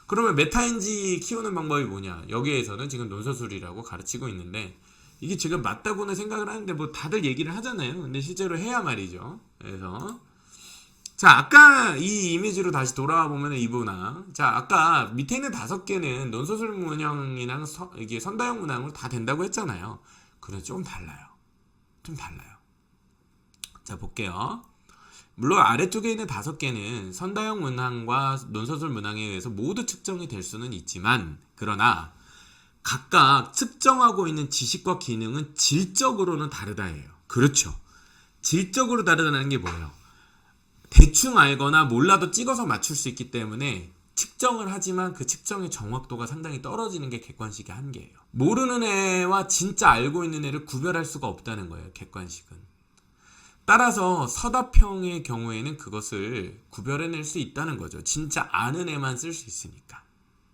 그러면 메타인지 키우는 방법이 뭐냐? 여기에서는 지금 논서술이라고 가르치고 있는데, 이게 지금 맞다고는 생각을 하는데 뭐 다들 얘기를 하잖아요. 근데 실제로 해야 말이죠. 그래서 자, 아까 이 이미지로 다시 돌아와 보면 이 문항, 자 아까 밑에 있는 5개는 논서술 문항이랑 이게 선다형 문항으로 다 된다고 했잖아요. 그런데 좀 달라요. 자, 볼게요. 물론 아래쪽에 있는 5개는 선다형 문항과 논서술 문항에 의해서 모두 측정이 될 수는 있지만, 그러나 각각 측정하고 있는 지식과 기능은 질적으로는 다르다예요. 그렇죠. 질적으로 다르다는 게 뭐예요? 대충 알거나 몰라도 찍어서 맞출 수 있기 때문에 측정을 하지만 그 측정의 정확도가 상당히 떨어지는 게 객관식의 한계예요. 모르는 애와 진짜 알고 있는 애를 구별할 수가 없다는 거예요. 객관식은. 따라서 서답형의 경우에는 그것을 구별해낼 수 있다는 거죠. 진짜 아는 애만 쓸 수 있으니까.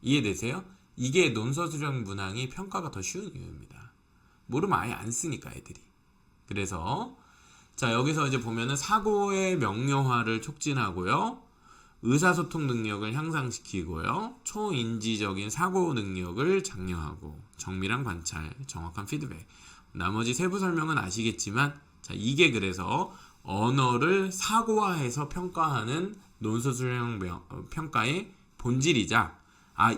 이해되세요? 이게 논서술형 문항이 평가가 더 쉬운 이유입니다. 모르면 아예 안 쓰니까 애들이. 그래서 자 여기서 이제 보면은 사고의 명료화를 촉진하고요. 의사소통 능력을 향상시키고요. 초인지적인 사고 능력을 장려하고 정밀한 관찰, 정확한 피드백. 나머지 세부 설명은 아시겠지만 자 이게 그래서 언어를 사고화해서 평가하는 논서술형 평가의 본질이자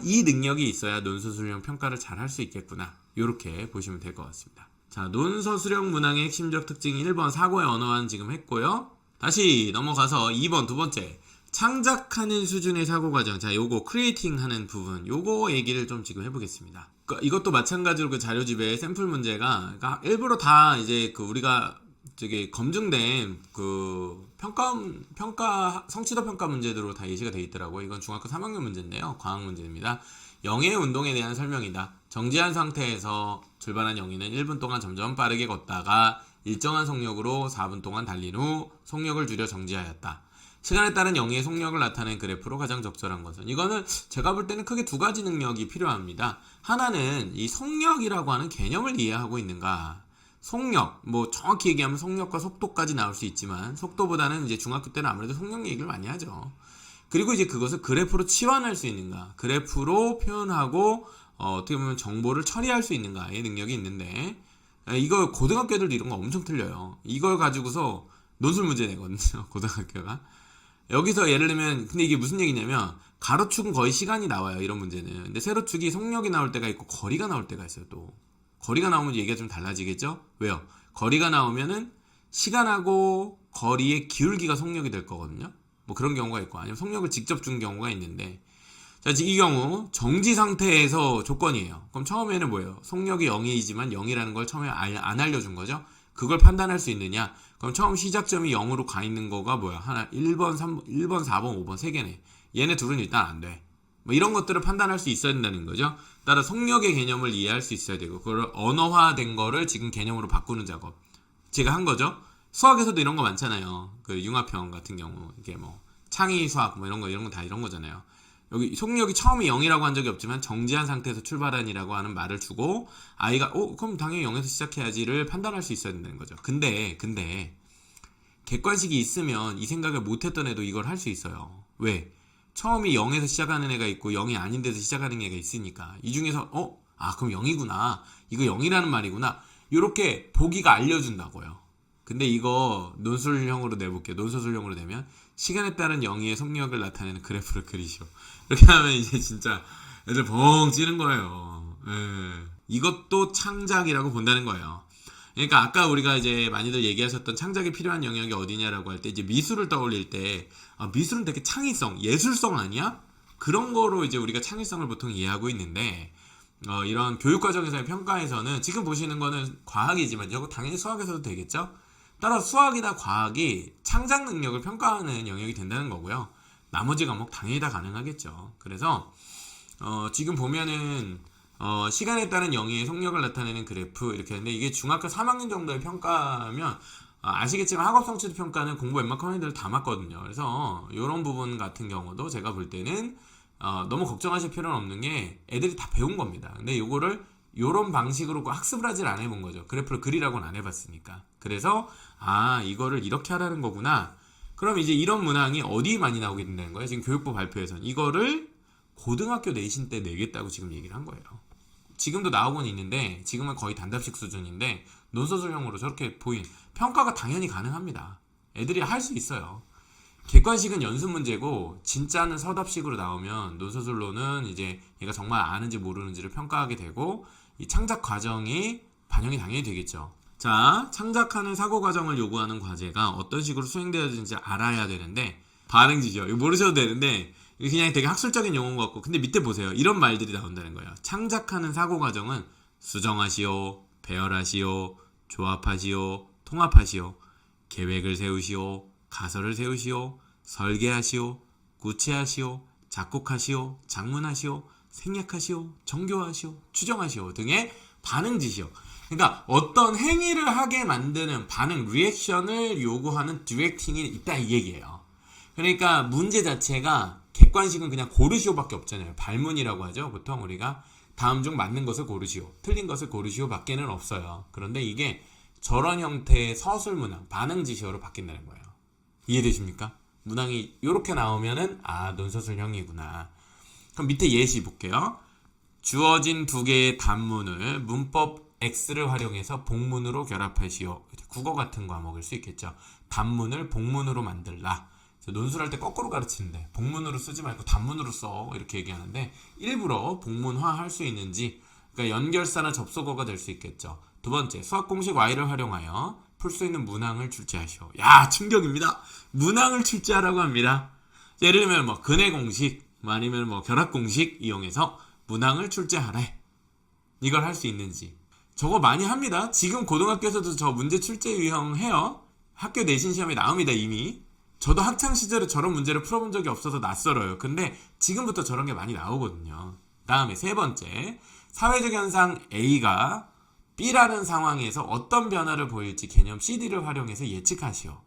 이 능력이 있어야 논서술형 평가를 잘 할 수 있겠구나. 이렇게 보시면 될 것 같습니다. 자, 논서술형 문항의 핵심적 특징이 1번 사고의 언어화는 지금 했고요. 다시 넘어가서 2번 두 번째 창작하는 수준의 사고 과정. 자, 요거 크리에이팅 하는 부분. 요거 얘기를 좀 지금 해보겠습니다. 이것도 마찬가지로 그 자료집에 샘플 문제가 그러니까 일부러 다 이제 그 우리가 저기 검증된 그 평가 성취도 평가 문제대로 다 예시가 돼 있더라고요. 이건 중학교 3학년 문제인데요. 과학 문제입니다. 영의 운동에 대한 설명이다. 정지한 상태에서 출발한 영희는 1분 동안 점점 빠르게 걷다가 일정한 속력으로 4분 동안 달린 후 속력을 줄여 정지하였다. 시간에 따른 영희의 속력을 나타낸 그래프로 가장 적절한 것은 이거는 제가 볼 때는 크게 두 가지 능력이 필요합니다. 하나는 이 속력이라고 하는 개념을 이해하고 있는가. 속력, 뭐 정확히 얘기하면 속력과 속도까지 나올 수 있지만 속도보다는 이제 중학교 때는 아무래도 속력 얘기를 많이 하죠. 그리고 이제 그것을 그래프로 치환할 수 있는가, 그래프로 표현하고 어떻게 보면 정보를 처리할 수 있는가의 능력이 있는데 이거 고등학교 애들도 이런 거 엄청 틀려요. 이걸 가지고서 논술 문제 내거든요. 고등학교가. 여기서 예를 들면 근데 이게 무슨 얘기냐면 가로축은 거의 시간이 나와요. 이런 문제는. 근데 세로축이 속력이 나올 때가 있고 거리가 나올 때가 있어요. 또 거리가 나오면 얘기가 좀 달라지겠죠? 왜요? 거리가 나오면은 시간하고 거리의 기울기가 속력이 될 거거든요. 뭐 그런 경우가 있고 아니면 속력을 직접 준 경우가 있는데 자, 이 경우 정지 상태에서 조건이에요. 그럼 처음에는 뭐예요? 속력이 0이지만 0이라는 걸 처음에 안 알려준 거죠. 그걸 판단할 수 있느냐? 그럼 처음 시작점이 0으로 가 있는 거가 뭐야? 하나 1번, 1번, 4번, 5번 세 개네. 얘네 둘은 일단 안 돼. 뭐 이런 것들을 판단할 수 있어야 된다는 거죠. 따라 속력의 개념을 이해할 수 있어야 되고 그걸 언어화된 거를 지금 개념으로 바꾸는 작업. 제가 한 거죠. 수학에서도 이런 거 많잖아요. 그 융합형 같은 경우 이게 뭐 창의 수학 뭐 이런 거 다 이런 거잖아요. 여기 속력이 처음에 0이라고 한 적이 없지만 정지한 상태에서 출발한이라고 하는 말을 주고 아이가 그럼 당연히 0에서 시작해야지를 판단할 수 있어야 된다는 거죠. 근데 객관식이 있으면 이 생각을 못했던 애도 이걸 할 수 있어요. 왜? 처음이 0에서 시작하는 애가 있고 0이 아닌 데서 시작하는 애가 있으니까 이 중에서 그럼 0이구나. 이거 0이라는 말이구나. 이렇게 보기가 알려준다고요. 근데 이거 논술형으로 내볼게요. 논서술형으로 내면 시간에 따른 영희의 속력을 나타내는 그래프를 그리시오. 이렇게 하면 이제 진짜 애들 벙 찌는 거예요. 이것도 창작이라고 본다는 거예요. 그러니까 아까 우리가 이제 많이들 얘기하셨던 창작에 필요한 영역이 어디냐라고 할 때 이제 미술을 떠올릴 때 미술은 되게 창의성, 예술성 아니야? 그런 거로 이제 우리가 창의성을 보통 이해하고 있는데 이런 교육과정에서의 평가에서는 지금 보시는 거는 과학이지만 이거 당연히 수학에서도 되겠죠? 따라 수학이나 과학이 창작 능력을 평가하는 영역이 된다는 거고요. 나머지 과목 당연히 다 가능하겠죠. 그래서 지금 보면은 시간에 따른 영희의 속력을 나타내는 그래프 이렇게 하는데 이게 중학교 3학년 정도의 평가면 아시겠지만 학업 성취도 평가는 공부 웬만큼 애들 다 맞거든요. 그래서 이런 부분 같은 경우도 제가 볼 때는 너무 걱정하실 필요는 없는 게 애들이 다 배운 겁니다. 근데 요거를 요런 방식으로 학습을 하질 안 해본 거죠. 그래프를 그리라고는 안 해봤으니까. 그래서 이거를 이렇게 하라는 거구나. 그럼 이제 이런 문항이 어디 많이 나오게 된다는 거예요. 지금 교육부 발표에서는 이거를 고등학교 내신 때 내겠다고 지금 얘기를 한 거예요. 지금도 나오고는 있는데 지금은 거의 단답식 수준인데 논서술형으로 저렇게 보인 평가가 당연히 가능합니다. 애들이 할 수 있어요. 객관식은 연습 문제고 진짜는 서답식으로 나오면 논서술로는 이제 얘가 정말 아는지 모르는지를 평가하게 되고 이 창작 과정이 반영이 당연히 되겠죠. 자, 창작하는 사고 과정을 요구하는 과제가 어떤 식으로 수행되어지는지 알아야 되는데 반응지죠. 이거 모르셔도 되는데 그냥 되게 학술적인 용어인 것 같고, 근데 밑에 보세요. 이런 말들이 나온다는 거예요. 창작하는 사고 과정은 수정하시오, 배열하시오, 조합하시오, 통합하시오, 계획을 세우시오, 가설을 세우시오, 설계하시오, 구체하시오, 작곡하시오, 장문하시오, 생략하시오, 정교하시오, 추정하시오 등의 반응 지시오. 그러니까 어떤 행위를 하게 만드는 반응, 리액션을 요구하는 디렉팅이 있다 이 얘기예요. 그러니까 문제 자체가 객관식은 그냥 고르시오밖에 없잖아요. 발문이라고 하죠. 보통 우리가 다음 중 맞는 것을 고르시오, 틀린 것을 고르시오 밖에는 없어요. 그런데 이게 저런 형태의 서술 문항, 반응 지시어로 바뀐다는 거예요. 이해되십니까? 문항이 이렇게 나오면은 논서술형이구나. 그럼 밑에 예시 볼게요. 주어진 두 개의 단문을 문법 X를 활용해서 복문으로 결합하시오. 국어 같은 과목일 수 있겠죠. 단문을 복문으로 만들라. 논술할 때 거꾸로 가르치는데 복문으로 쓰지 말고 단문으로 써 이렇게 얘기하는데 일부러 복문화 할 수 있는지, 그러니까 연결사나 접속어가 될 수 있겠죠. 두 번째, 수학 공식 Y를 활용하여 풀 수 있는 문항을 출제하시오. 야, 충격입니다. 문항을 출제하라고 합니다. 예를 들면 뭐 근해 공식, 아니면 뭐 결합 공식 이용해서 문항을 출제하래. 이걸 할 수 있는지. 저거 많이 합니다. 지금 고등학교에서도 저 문제 출제 유형 해요. 학교 내신 시험에 나옵니다, 이미. 저도 학창 시절에 저런 문제를 풀어본 적이 없어서 낯설어요. 근데 지금부터 저런 게 많이 나오거든요. 다음에 세 번째, 사회적 현상 A가 B라는 상황에서 어떤 변화를 보일지 개념 CD를 활용해서 예측하시오.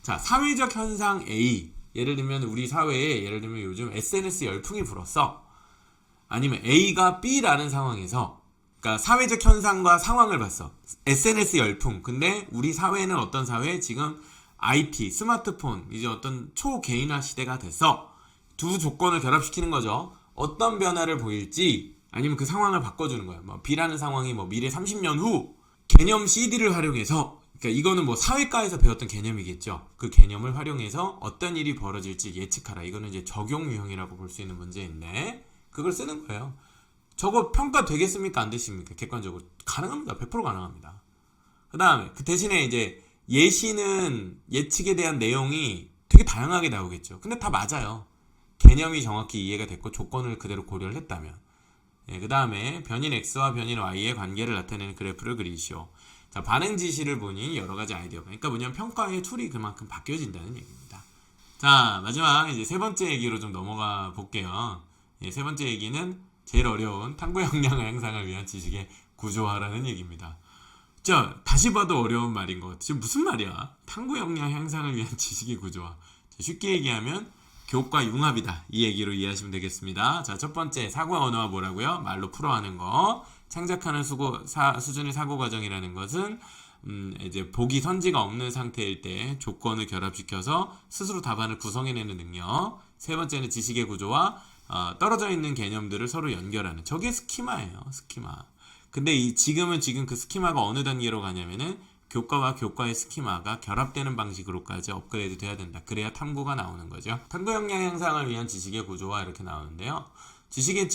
자, 사회적 현상 A. 예를 들면 우리 사회에 예를 들면 요즘 SNS 열풍이 불었어. 아니면 A가 B라는 상황에서, 그러니까 사회적 현상과 상황을 봤어. SNS 열풍. 근데 우리 사회는 어떤 사회? 지금 IT, 스마트폰, 이제 어떤 초개인화 시대가 됐어. 두 조건을 결합시키는 거죠. 어떤 변화를 보일지, 아니면 그 상황을 바꿔주는 거야. 뭐 B라는 상황이 뭐 미래 30년 후 개념 CD를 활용해서, 그러니까 이거는 뭐 사회과에서 배웠던 개념이겠죠. 그 개념을 활용해서 어떤 일이 벌어질지 예측하라. 이거는 이제 적용 유형이라고 볼 수 있는 문제인데 그걸 쓰는 거예요. 저거 평가 되겠습니까? 안 되십니까? 객관적으로 가능합니다. 100% 가능합니다. 그 다음에 그 대신에 이제 예시는 예측에 대한 내용이 되게 다양하게 나오겠죠. 근데 다 맞아요. 개념이 정확히 이해가 됐고 조건을 그대로 고려를 했다면. 그 다음에 변인 X와 변인 Y의 관계를 나타내는 그래프를 그리시오. 자, 반응 지시를 보니 여러 가지 아이디어가. 그러니까 뭐냐면 평가의 툴이 그만큼 바뀌어진다는 얘기입니다. 자, 마지막 이제 세 번째 얘기로 좀 넘어가 볼게요. 세 번째 얘기는 제일 어려운 탐구 역량 향상을 위한 지식의 구조화라는 얘기입니다. 자, 다시 봐도 어려운 말인 것 같아요. 지금 무슨 말이야? 탐구 역량 향상을 위한 지식의 구조화. 쉽게 얘기하면 교과 융합이다. 이 얘기로 이해하시면 되겠습니다. 자, 첫 번째, 사고 언어가 뭐라고요? 말로 풀어하는 거. 창작하는 수준의 사고 과정이라는 것은 이제 보기 선지가 없는 상태일 때 조건을 결합시켜서 스스로 답안을 구성해내는 능력. 세 번째는 지식의 구조와 떨어져 있는 개념들을 서로 연결하는. 저게 스키마예요. 스키마. 근데 지금 그 스키마가 어느 단계로 가냐면은 교과와 교과의 스키마가 결합되는 방식으로까지 업그레이드 돼야 된다. 그래야 탐구가 나오는 거죠. 탐구 역량 향상을 위한 지식의 구조화 이렇게 나오는데요. 지식의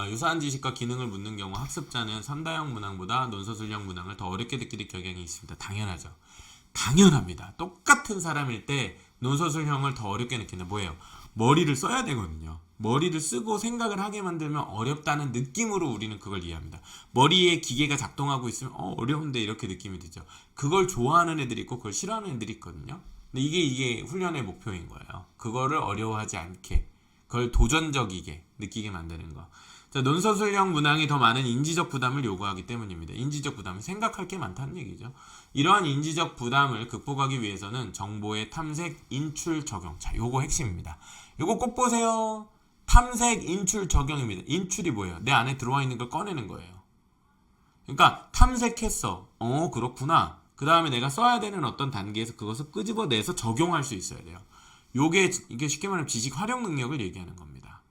유사한 지식과 기능을 묻는 경우 학습자는 선다형 문항보다 논서술형 문항을 더 어렵게 듣기 경향이 있습니다. 당연하죠. 당연합니다. 똑같은 사람일 때 논서술형을 더 어렵게 느끼는 뭐예요? 머리를 써야 되거든요. 머리를 쓰고 생각을 하게 만들면 어렵다는 느낌으로 우리는 그걸 이해합니다. 머리에 기계가 작동하고 있으면 어려운데 이렇게 느낌이 들죠. 그걸 좋아하는 애들이 있고 그걸 싫어하는 애들이 있거든요. 근데 이게 훈련의 목표인 거예요. 그거를 어려워하지 않게, 그걸 도전적이게 느끼게 만드는 거. 자, 논서술형 문항이 더 많은 인지적 부담을 요구하기 때문입니다. 인지적 부담은 생각할 게 많다는 얘기죠. 이러한 인지적 부담을 극복하기 위해서는 정보의 탐색, 인출, 적용. 자, 요거 핵심입니다. 요거 꼭 보세요. 탐색, 인출, 적용입니다. 인출이 뭐예요? 내 안에 들어와 있는 걸 꺼내는 거예요. 그러니까 탐색했어. 그렇구나. 그 다음에 내가 써야 되는 어떤 단계에서 그것을 끄집어내서 적용할 수 있어야 돼요. 이게 쉽게 말하면 지식 활용 능력을 얘기하는 겁니다.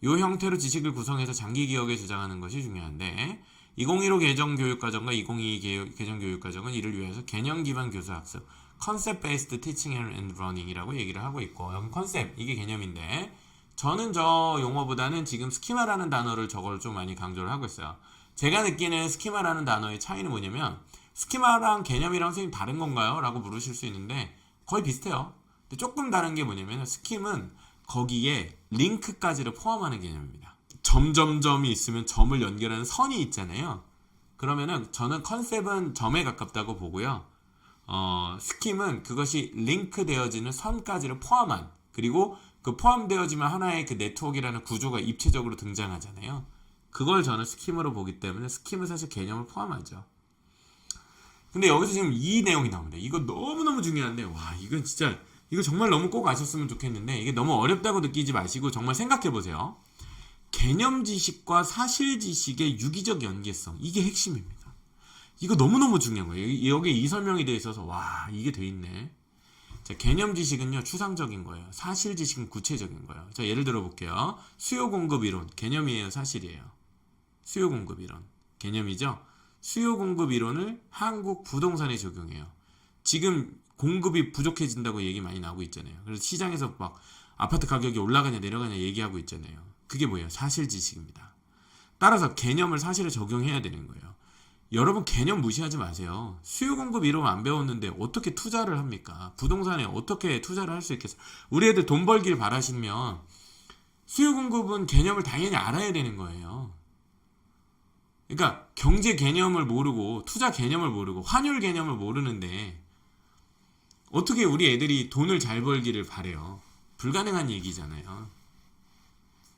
요 형태로 지식을 구성해서 장기 기억에 저장하는 것이 중요한데 2015 개정교육과정과 2022 개정교육과정은 이를 위해서 개념 기반 교수 학습, 컨셉 베이스드 티칭 앤 러닝이라고 얘기를 하고 있고, 여기 컨셉, 이게 개념인데 저는 저 용어보다는 지금 스키마라는 단어를 저걸 좀 많이 강조를 하고 있어요. 제가 느끼는 스키마라는 단어의 차이는 뭐냐면 스키마랑 개념이랑 선생님 다른 건가요? 라고 물으실 수 있는데 거의 비슷해요. 근데 조금 다른 게 뭐냐면 스킴은 거기에 링크까지를 포함하는 개념입니다. 점점점이 있으면 점을 연결하는 선이 있잖아요. 그러면은 저는 컨셉은 점에 가깝다고 보고요. 스킴은 그것이 링크되어지는 선까지를 포함한, 그리고 그 포함되어지면 하나의 그 네트워크라는 구조가 입체적으로 등장하잖아요. 그걸 저는 스킴으로 보기 때문에 스킴은 사실 개념을 포함하죠. 근데 여기서 지금 이 내용이 나옵니다. 이거 너무너무 중요한데, 와, 이건 진짜, 이거 정말 너무 꼭 아셨으면 좋겠는데, 이게 너무 어렵다고 느끼지 마시고 정말 생각해 보세요. 개념 지식과 사실 지식의 유기적 연계성, 이게 핵심입니다. 이거 너무너무 중요한 거예요. 여기에 이 설명이 돼 있어서, 와, 이게 돼 있네. 자, 개념 지식은요, 추상적인 거예요. 사실 지식은 구체적인 거예요. 자, 예를 들어 볼게요. 수요 공급 이론, 개념이에요, 사실이에요? 수요 공급 이론, 개념이죠? 수요 공급 이론을 한국 부동산에 적용해요. 지금 공급이 부족해진다고 얘기 많이 나오고 있잖아요. 그래서 시장에서 막 아파트 가격이 올라가냐 내려가냐 얘기하고 있잖아요. 그게 뭐예요? 사실 지식입니다. 따라서 개념을 사실에 적용해야 되는 거예요. 여러분 개념 무시하지 마세요. 수요 공급 이론 안 배웠는데 어떻게 투자를 합니까? 부동산에 어떻게 투자를 할 수 있겠어요? 우리 애들 돈 벌길 바라시면 수요 공급은 개념을 당연히 알아야 되는 거예요. 그러니까 경제 개념을 모르고 투자 개념을 모르고 환율 개념을 모르는데 어떻게 우리 애들이 돈을 잘 벌기를 바래요? 불가능한 얘기잖아요.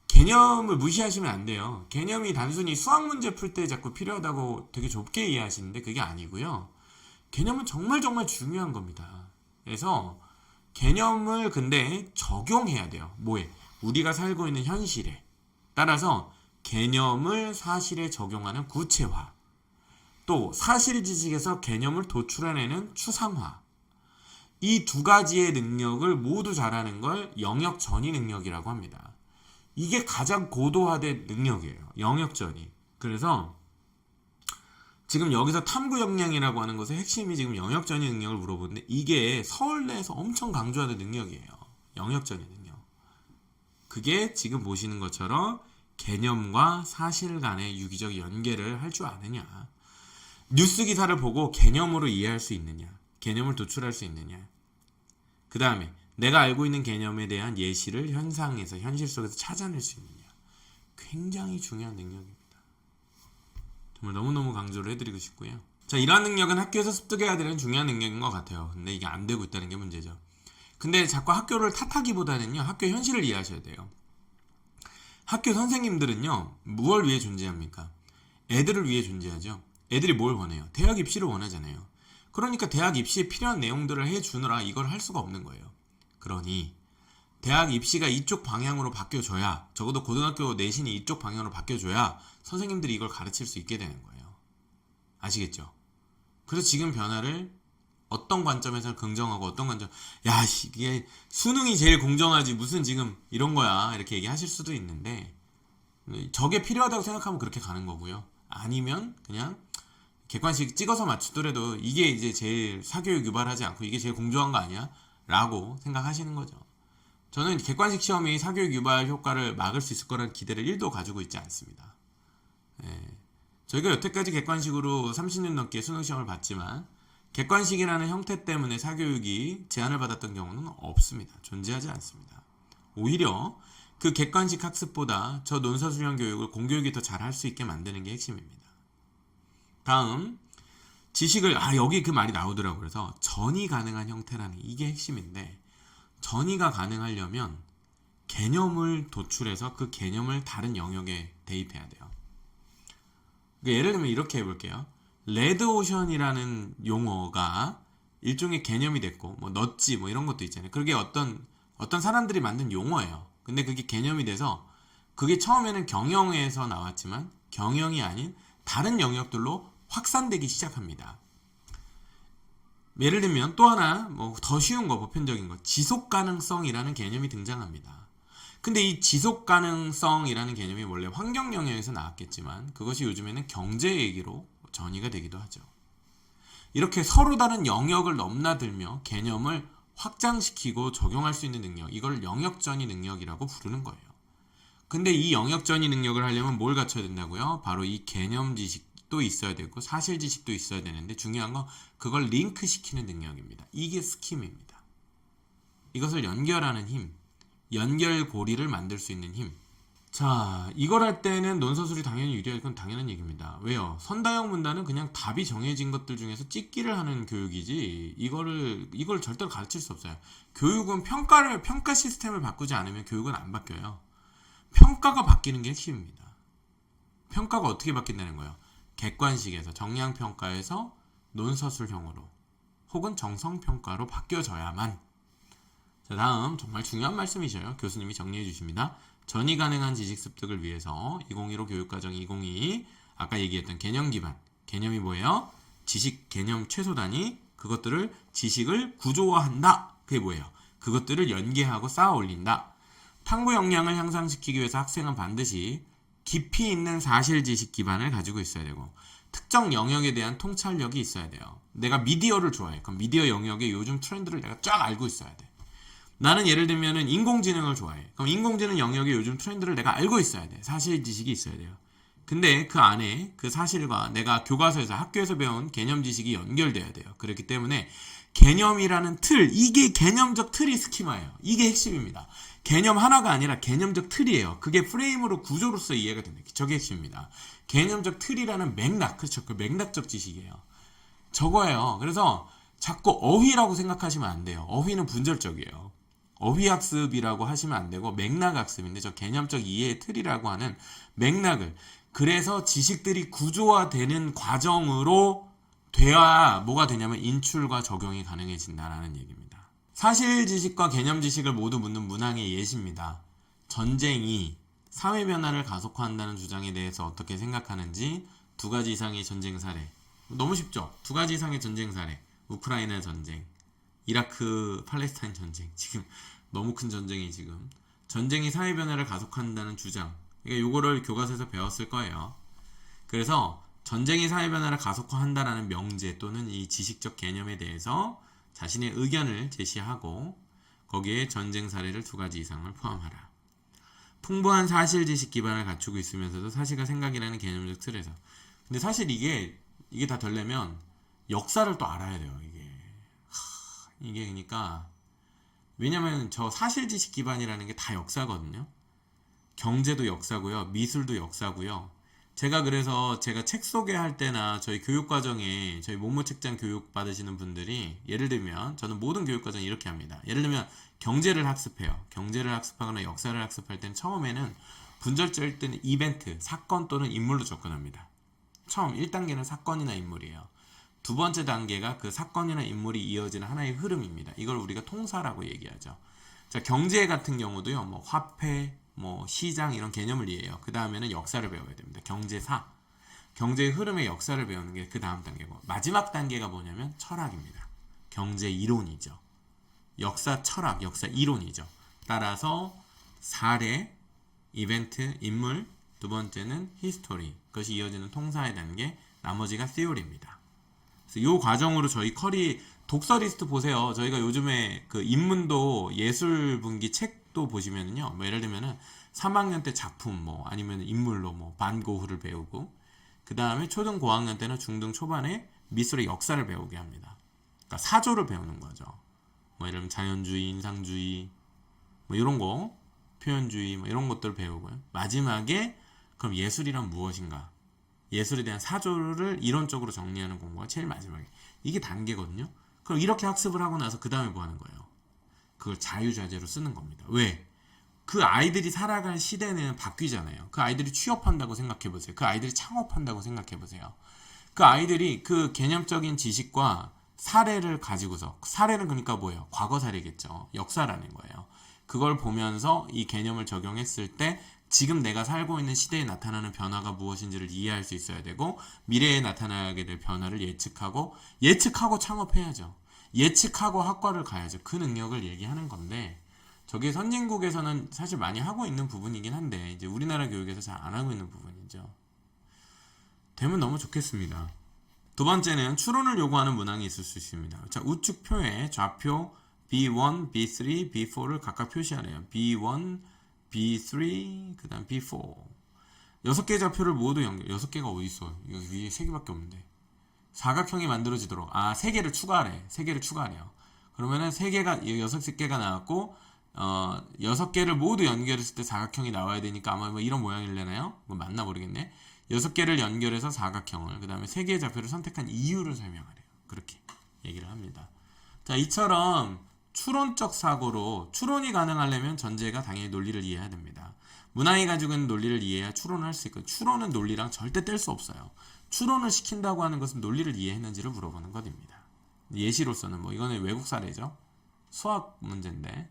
개념을 무시하시면 안 돼요. 개념이 단순히 수학 문제 풀 때 자꾸 필요하다고 되게 좁게 이해하시는데 그게 아니고요. 개념은 정말 정말 중요한 겁니다. 그래서 개념을 근데 적용해야 돼요. 뭐에? 우리가 살고 있는 현실에. 따라서 개념을 사실에 적용하는 구체화. 또 사실 지식에서 개념을 도출해내는 추상화. 이 두 가지의 능력을 모두 잘하는 걸 영역 전이 능력이라고 합니다. 이게 가장 고도화된 능력이에요. 영역 전이. 그래서 지금 여기서 탐구 역량이라고 하는 것의 핵심이 지금 영역 전이 능력을 물어보는데 이게 서울 내에서 엄청 강조하는 능력이에요. 영역 전이 능력. 그게 지금 보시는 것처럼 개념과 사실 간의 유기적 연계를 할 줄 아느냐. 뉴스 기사를 보고 개념으로 이해할 수 있느냐. 개념을 도출할 수 있느냐. 그 다음에 내가 알고 있는 개념에 대한 예시를 현상에서 현실 속에서 찾아낼 수 있느냐. 굉장히 중요한 능력입니다. 정말 너무너무 강조를 해드리고 싶고요. 자, 이러한 능력은 학교에서 습득해야 되는 중요한 능력인 것 같아요. 근데 이게 안 되고 있다는 게 문제죠. 근데 자꾸 학교를 탓하기보다는요, 학교 현실을 이해하셔야 돼요. 학교 선생님들은요, 무엇을 위해 존재합니까? 애들을 위해 존재하죠. 애들이 뭘 원해요? 대학 입시를 원하잖아요. 그러니까 대학 입시에 필요한 내용들을 해주느라 이걸 할 수가 없는 거예요. 그러니 대학 입시가 이쪽 방향으로 바뀌어줘야, 적어도 고등학교 내신이 이쪽 방향으로 바뀌어줘야 선생님들이 이걸 가르칠 수 있게 되는 거예요. 아시겠죠? 그래서 지금 변화를 어떤 관점에서 긍정하고 어떤 관점, 야, 이게 수능이 제일 공정하지 무슨 지금 이런 거야 이렇게 얘기하실 수도 있는데, 저게 필요하다고 생각하면 그렇게 가는 거고요. 아니면 그냥 객관식 찍어서 맞추더라도 이게 이제 제일 사교육 유발하지 않고 이게 제일 공정한 거 아니야? 라고 생각하시는 거죠. 저는 객관식 시험이 사교육 유발 효과를 막을 수 있을 거라는 기대를 1도 가지고 있지 않습니다. 저희가 여태까지 객관식으로 30년 넘게 수능시험을 봤지만 객관식이라는 형태 때문에 사교육이 제한을 받았던 경우는 없습니다. 존재하지 않습니다. 오히려 그 객관식 학습보다 저 논서수련 교육을 공교육이 더 잘 할 수 있게 만드는 게 핵심입니다. 다음, 지식을, 여기 그 말이 나오더라고요. 그래서 전이 가능한 형태라는 이게 핵심인데, 전이가 가능하려면 개념을 도출해서 그 개념을 다른 영역에 대입해야 돼요. 그러니까 예를 들면 이렇게 해볼게요. 레드오션이라는 용어가 일종의 개념이 됐고, 뭐 넛지 뭐 이런 것도 있잖아요. 그게 어떤 사람들이 만든 용어예요. 근데 그게 개념이 돼서 그게 처음에는 경영에서 나왔지만 경영이 아닌 다른 영역들로 확산되기 시작합니다. 예를 들면 또 하나 뭐 더 쉬운 거, 보편적인 거, 지속가능성이라는 개념이 등장합니다. 근데 이 지속가능성이라는 개념이 원래 환경 영역에서 나왔겠지만 그것이 요즘에는 경제 얘기로 전이가 되기도 하죠. 이렇게 서로 다른 영역을 넘나들며 개념을 확장시키고 적용할 수 있는 능력, 이걸 영역전이 능력이라고 부르는 거예요. 근데 이 영역전이 능력을 하려면 뭘 갖춰야 된다고요? 바로 이 개념 지식도 있어야 되고 사실 지식도 있어야 되는데 중요한 건 그걸 링크시키는 능력입니다. 이게 스킴입니다. 이것을 연결하는 힘, 연결고리를 만들 수 있는 힘. 자, 이걸 할 때는 논서술이 당연히 유리할 건 당연한 얘기입니다. 왜요? 선다형 문단은 그냥 답이 정해진 것들 중에서 찍기를 하는 교육이지, 이걸 절대로 가르칠 수 없어요. 교육은 평가 시스템을 바꾸지 않으면 교육은 안 바뀌어요. 평가가 바뀌는 게 핵심입니다. 평가가 어떻게 바뀐다는 거예요? 객관식에서, 정량평가에서 논서술형으로, 혹은 정성평가로 바뀌어져야만. 자, 다음 정말 중요한 말씀이셔요. 교수님이 정리해 주십니다. 전이 가능한 지식 습득을 위해서 2015 교육과정 2022 아까 얘기했던 개념 기반. 개념이 뭐예요? 지식 개념 최소 단위. 그것들을 지식을 구조화한다. 그게 뭐예요? 그것들을 연계하고 쌓아 올린다. 탐구 역량을 향상시키기 위해서 학생은 반드시 깊이 있는 사실 지식 기반을 가지고 있어야 되고, 특정 영역에 대한 통찰력이 있어야 돼요. 내가 미디어를 좋아해. 그럼 미디어 영역의 요즘 트렌드를 내가 쫙 알고 있어야 돼. 나는 예를 들면은 인공지능을 좋아해. 그럼 인공지능 영역의 요즘 트렌드를 내가 알고 있어야 돼. 사실 지식이 있어야 돼요. 근데 그 안에 그 사실과 내가 교과서에서 학교에서 배운 개념 지식이 연결돼야 돼요. 그렇기 때문에 개념이라는 틀, 이게 개념적 틀이 스키마예요. 이게 핵심입니다. 개념 하나가 아니라 개념적 틀이에요. 그게 프레임으로 구조로서 이해가 됩니다. 저게 핵심입니다. 개념적 틀이라는 맥락, 그렇죠. 그 맥락적 지식이에요. 저거예요. 그래서 자꾸 어휘라고 생각하시면 안 돼요. 어휘는 분절적이에요. 어휘학습이라고 하시면 안 되고 맥락학습인데, 저 개념적 이해의 틀이라고 하는 맥락을, 그래서 지식들이 구조화되는 과정으로 돼야 뭐가 되냐면 인출과 적용이 가능해진다라는 얘기입니다. 사실 지식과 개념 지식을 모두 묻는 문항의 예시입니다. 전쟁이 사회 변화를 가속화한다는 주장에 대해서 어떻게 생각하는지 2가지 이상의 전쟁 사례. 너무 쉽죠? 2가지 이상의 전쟁 사례. 우크라이나 전쟁, 이라크 팔레스타인 전쟁. 지금 너무 큰 전쟁이, 지금 전쟁이 사회 변화를 가속화한다는 주장. 그러니까 요거를 교과서에서 배웠을 거예요. 그래서 전쟁이 사회 변화를 가속화한다라는 명제 또는 이 지식적 개념에 대해서 자신의 의견을 제시하고 거기에 전쟁 사례를 2가지 이상을 포함하라. 풍부한 사실 지식 기반을 갖추고 있으면서도 사실과 생각이라는 개념적 틀에서. 근데 사실 이게 다 되려면 역사를 또 알아야 돼요. 이게 그러니까, 왜냐면 저 사실 지식 기반이라는 게 다 역사거든요. 경제도 역사고요, 미술도 역사고요. 그래서 제가 책 소개할 때나 저희 교육과정에, 저희 모모책장 교육 받으시는 분들이, 예를 들면 저는 모든 교육과정 이렇게 합니다. 예를 들면 경제를 학습해요. 경제를 학습하거나 역사를 학습할 때는 처음에는 분절자일 때는 이벤트, 사건 또는 인물로 접근합니다. 처음 1단계는 사건이나 인물이에요. 2번째 단계가 그 사건이나 인물이 이어지는 하나의 흐름입니다. 이걸 우리가 통사라고 얘기하죠. 자, 경제 같은 경우도요, 뭐 화폐, 뭐 시장 이런 개념을 이해해요. 그 다음에는 역사를 배워야 됩니다. 경제사, 경제의 흐름의 역사를 배우는 게 그 다음 단계고, 마지막 단계가 뭐냐면 철학입니다. 경제 이론이죠. 역사 철학, 역사 이론이죠. 따라서 사례, 이벤트, 인물, 2번째는 히스토리, 그것이 이어지는 통사의 단계, 나머지가 시오리입니다. 이 과정으로 저희 독서 리스트 보세요. 저희가 요즘에 그 인문도 예술 분기 책도 보시면은요, 뭐 예를 들면은 3학년 때 작품, 뭐 아니면 인물로 뭐 반고흐를 배우고, 그 다음에 초등 고학년 때는 중등 초반에 미술의 역사를 배우게 합니다. 그러니까 사조를 배우는 거죠. 뭐 예를 들면 자연주의, 인상주의, 뭐 이런 거, 표현주의, 뭐 이런 것들을 배우고요. 마지막에 그럼 예술이란 무엇인가? 예술에 대한 사조를 이론적으로 정리하는 공부가 제일 마지막에. 이게 단계거든요. 그럼 이렇게 학습을 하고 나서 그 다음에 뭐 하는 거예요? 그걸 자유자재로 쓰는 겁니다. 왜? 그 아이들이 살아갈 시대는 바뀌잖아요. 그 아이들이 취업한다고 생각해보세요. 그 아이들이 창업한다고 생각해보세요. 그 아이들이 그 개념적인 지식과 사례를 가지고서, 사례는 그러니까 뭐예요? 과거 사례겠죠. 역사라는 거예요. 그걸 보면서 이 개념을 적용했을 때 지금 내가 살고 있는 시대에 나타나는 변화가 무엇인지를 이해할 수 있어야 되고, 미래에 나타나게 될 변화를 예측하고 창업해야죠. 예측하고 학과를 가야죠. 그 능력을 얘기하는 건데, 저게 선진국에서는 사실 많이 하고 있는 부분이긴 한데 이제 우리나라 교육에서 잘 안 하고 있는 부분이죠. 되면 너무 좋겠습니다. 2번째는 추론을 요구하는 문항이 있을 수 있습니다. 자, 우측표에 좌표 B1, B3, B4를 각각 표시하래요. B1, B3, 그 다음 B4. 6개의 좌표를 모두 6개가 어디 있어? 여기 위에 3개밖에 없는데. 사각형이 만들어지도록 3개를 추가하래. 3개를 추가하래요. 그러면은 3개가 6개가 나왔고 6개를 모두 연결했을 때 사각형이 나와야 되니까 아마 뭐 이런 모양일래나요? 뭐 맞나 모르겠네. 6개를 연결해서 사각형을, 그 다음에 3개의 좌표를 선택한 이유를 설명하래요. 그렇게 얘기를 합니다. 자, 이처럼 추론적 사고로 추론이 가능하려면 전제가 당연히 논리를 이해해야 됩니다. 문항이 가지고 있는 논리를 이해해야 추론을 할 수 있고, 추론은 논리랑 절대 뗄 수 없어요. 추론을 시킨다고 하는 것은 논리를 이해했는지를 물어보는 것입니다. 예시로서는 뭐 이거는 외국 사례죠. 수학 문제인데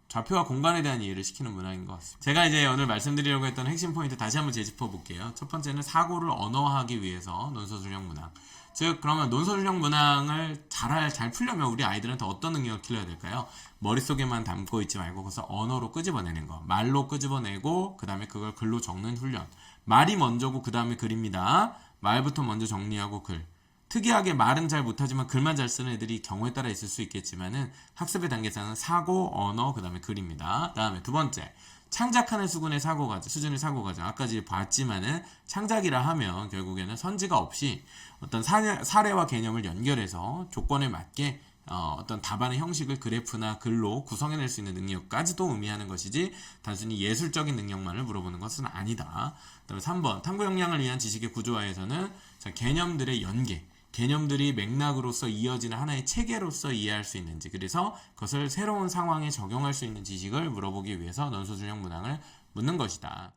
좌표와 공간에 대한 이해를 시키는 문항인 것 같습니다. 제가 이제 오늘 말씀드리려고 했던 핵심 포인트 다시 한번 재짚어 볼게요. 첫 번째는 사고를 언어화하기 위해서 논소술형 문항. 즉, 그러면 논소술형 문항을 잘 풀려면 우리 아이들한테 어떤 능력을 길러야 될까요? 머릿속에만 담고 있지 말고 그것을 언어로 끄집어내는 거. 말로 끄집어내고 그 다음에 그걸 글로 적는 훈련. 말이 먼저고 그 다음에 글입니다. 말부터 먼저 정리하고 글. 특이하게 말은 잘 못하지만 글만 잘 쓰는 애들이 경우에 따라 있을 수 있겠지만은 학습의 단계에서는 사고, 언어, 그 다음에 글입니다. 다음에 두 번째, 창작하는 수준의 사고 과정. 아까 이제 봤지만은 창작이라 하면 결국에는 선지가 없이 어떤 사례와 개념을 연결해서 조건에 맞게 어떤 답안의 형식을 그래프나 글로 구성해낼 수 있는 능력까지도 의미하는 것이지 단순히 예술적인 능력만을 물어보는 것은 아니다. 그다음에 3번, 탐구 역량을 위한 지식의 구조화에서는 개념들의 연계, 개념들이 맥락으로서 이어지는 하나의 체계로서 이해할 수 있는지, 그래서 그것을 새로운 상황에 적용할 수 있는 지식을 물어보기 위해서 논소술형 문항을 묻는 것이다.